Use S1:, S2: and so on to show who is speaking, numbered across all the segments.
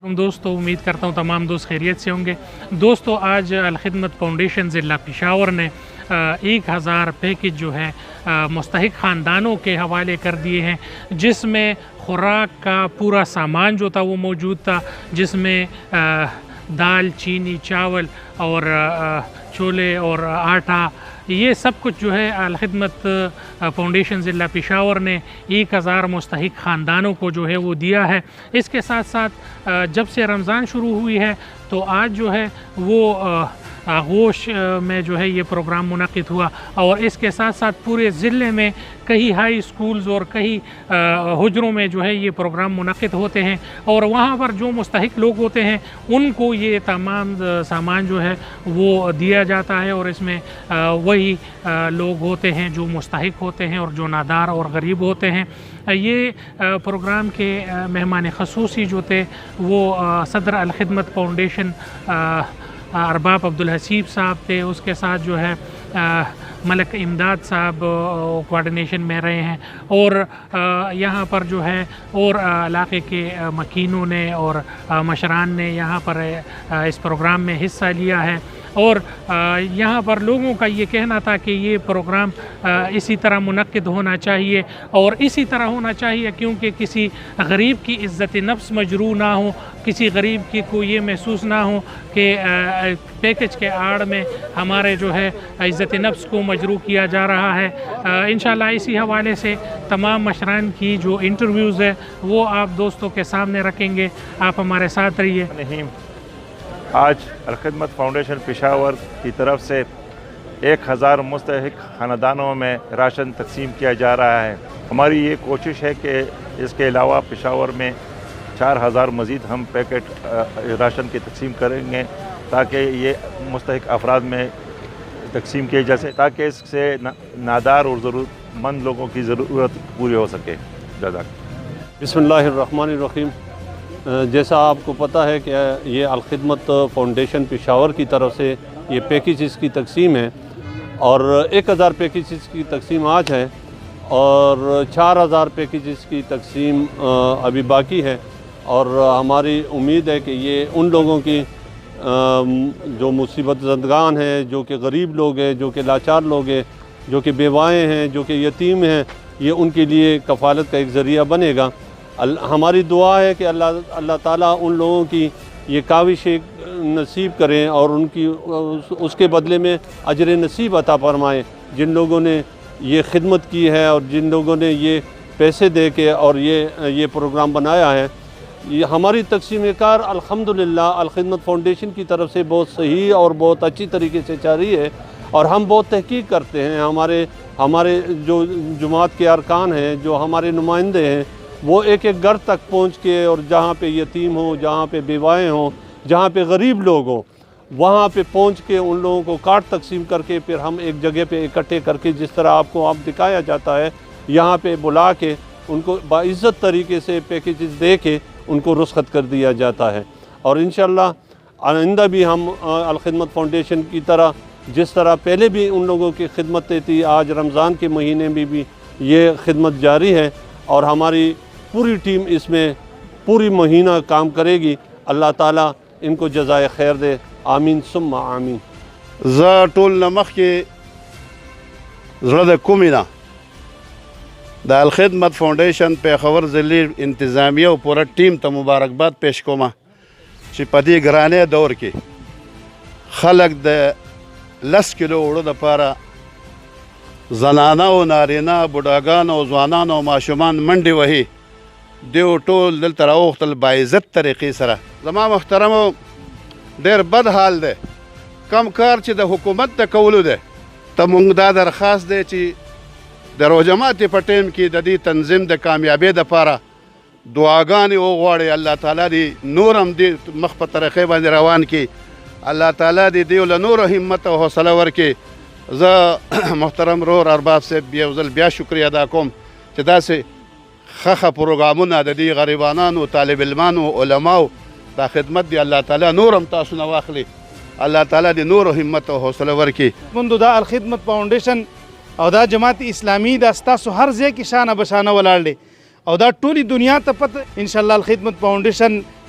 S1: दोस्तों, उम्मीद करता हूँ तमाम दोस्त खैरियत से होंगे। दोस्तों, आज अल-खिदमत फाउंडेशन ज़िला पेशावर ने 1000 पैकेज जो है मुस्तहिक ख़ानदानों के हवाले कर दिए हैं, जिसमें खुराक का पूरा सामान जो था वो मौजूद था, जिसमें दाल, चीनी, चावल और छोले और आटा, ये सब कुछ जो है अल-खिदमत फाउंडेशन ज़िला पेशावर ने 1000 मुस्तहिक ख़ानदानों को जो है वो दिया है। इसके साथ साथ जब से रमज़ान शुरू हुई है तो आज जो है वो आगोश में जो है ये प्रोग्राम मुनक़िद हुआ और इसके साथ साथ पूरे ज़िले में कई हाई स्कूल्स और कई हुजरों में जो है ये प्रोग्राम मुनक़िद होते हैं और वहाँ पर जो मुस्तहिक लोग होते हैं उनको ये तमाम सामान जो है वो दिया जाता है और इसमें वही लोग होते हैं जो मुस्तहिक होते हैं और जो नादार और गरीब होते हैं। ये प्रोग्राम के मेहमान ख़ुसूसी जो थे वो सदर अल-खिदमत फाउंडेशन अरबाब अब्दुल हसीब साहब थे। उसके साथ जो है मलक इमदाद साहब कोऑर्डिनेशन में रहे हैं और यहाँ पर जो है और इलाके के मकीनों ने और मशरान ने यहाँ पर इस प्रोग्राम में हिस्सा लिया है और यहाँ पर लोगों का ये कहना था कि ये प्रोग्राम इसी तरह मुनक़्क़िद होना चाहिए और इसी तरह होना चाहिए क्योंकि किसी गरीब की इज़्ज़त नफ्स मजरूह ना हो, किसी गरीब की को ये महसूस ना हो कि पैकेज के आड़ में हमारे जो है इज़्ज़त नफ्स को मजरूह किया जा रहा है। इंशाअल्लाह इसी हवाले से तमाम मशरान की जो इंटरव्यूज़ है वो आप दोस्तों के सामने रखेंगे। आप हमारे साथ रहिए।
S2: आज अल-खिदमत फाउंडेशन पेशावर की तरफ से 1000 मुस्तहिक ख़ानदानों में राशन तकसीम किया जा रहा है। हमारी ये कोशिश है कि इसके अलावा पेशावर में 4000 मज़ीद हम पैकेट राशन की तकसीम करेंगे ताकि ये मुस्तहिक अफराद में तकसीम किए जा सके, ताकि इससे नादार और ज़रूरतमंद लोगों की ज़रूरत पूरी हो सके।
S3: बिस्मिल्लाहिर्रहमानिर्रहीम। जैसा आपको पता है कि ये अल-खिदमत फाउंडेशन पेशावर की तरफ से ये पैकेजेस की तकसीम है और 1000 पैकेजेस की तकसीम आज है और 4000 पैकेजेस की तकसीम अभी बाकी है और हमारी उम्मीद है कि ये उन लोगों की जो मुसीबत ज़दगान हैं, जो कि गरीब लोग हैं, जो कि लाचार लोग हैं, जो कि बेवाएँ हैं, जो कि यतीम हैं, ये उनके लिए कफ़ालत का एक ज़रिया बनेगा। हमारी दुआ है कि अल्लाह ताला उन लोगों की ये काविश नसीब करें और उनकी उसके बदले में अजर नसीब अता फरमाएँ जिन लोगों ने ये खिदमत की है और जिन लोगों ने ये पैसे दे के और ये प्रोग्राम बनाया है। ये हमारी तकसीम कार अल्हम्दुलिल्लाह अल-खिदमत फाउंडेशन की तरफ से बहुत सही और बहुत अच्छी तरीके से जारी है और हम बहुत तहकीक करते हैं। हमारे जो जमात के अरकान हैं, जो हमारे नुमाइंदे हैं, वो एक एक घर तक पहुंच के और जहाँ पे यतीम हो, जहाँ पे बेवाएँ हों, जहाँ पे गरीब लोग हों, वहाँ पे पहुंच के उन लोगों को कार्ड तकसीम करके फिर हम एक जगह पे इकट्ठे करके जिस तरह आपको दिखाया जाता है, यहाँ पे बुला के उनको बाइज़्ज़त तरीके से पैकेजेस दे के उनको रुख़्सत कर दिया जाता है। और इंशाअल्लाह आइंदा भी हम अल-खिदमत फाउंडेशन की तरह जिस तरह पहले भी उन लोगों की खिदमतें थी, आज रमज़ान के महीने में भी ये खिदमत जारी है और हमारी पूरी टीम इसमें पूरी महीना काम करेगी। अल्लाह ताला इनको जज़ाए खैर दे। आमीन सुम्मा आमीन।
S4: टोल नमख के ज़्यादा कुमिना द अल-खिदमत फाउंडेशन पेशावर ज़िले इंतज़ामिया और पूरा टीम तो मुबारकबाद पेश कोमा कि पदी ग्राने दौर के खलक द 10 किलो उड़ो द पारा जनाना और नारीना बुढ़ागान और जवानान और माशुमान मंडी वही देव टोल दिल तराउख्तल बाइज़्ज़त तरीक़े सरा ज़मा मुहतरम देर बद हाल दे कम कार ची द हुकूमत द कौलू दे तब मुंगदा दरख्वास्त दे ची दरो जमात पटेम की ददी तंजीम द कामयाबी द पारा दुआगान ओ गवाड़े अल्लाह ताला दी नूरम दी मख तरीक़े बंद रवान की अल्लाह ताला दी दियो नूर हिम्मत और हौसला वर के ज़ मुहतरम रोर अरबाब से बेवजल ब्या शुक्रिया अदा कोम चदा से खा प्रोग्रामुना दी गरीबानान तालिब इल्मान उलमाओ दा खिदमत दी अल्लाह ताला नूरम तासु नवाखली अल्लाह ताला दी नूर हिम्मत और हौसला वर की
S5: मुंदु दा अल-खिदमत फाउंडेशन और दा जमात इस्लामी दा स्तासु हर जे की शान बशाना वलाड़े और दा टोली दुनिया तपत इंशाअल्लाह अल-खिदमत फाउंडेशन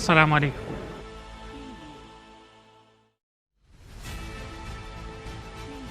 S1: अस्सलाम वालेकुम।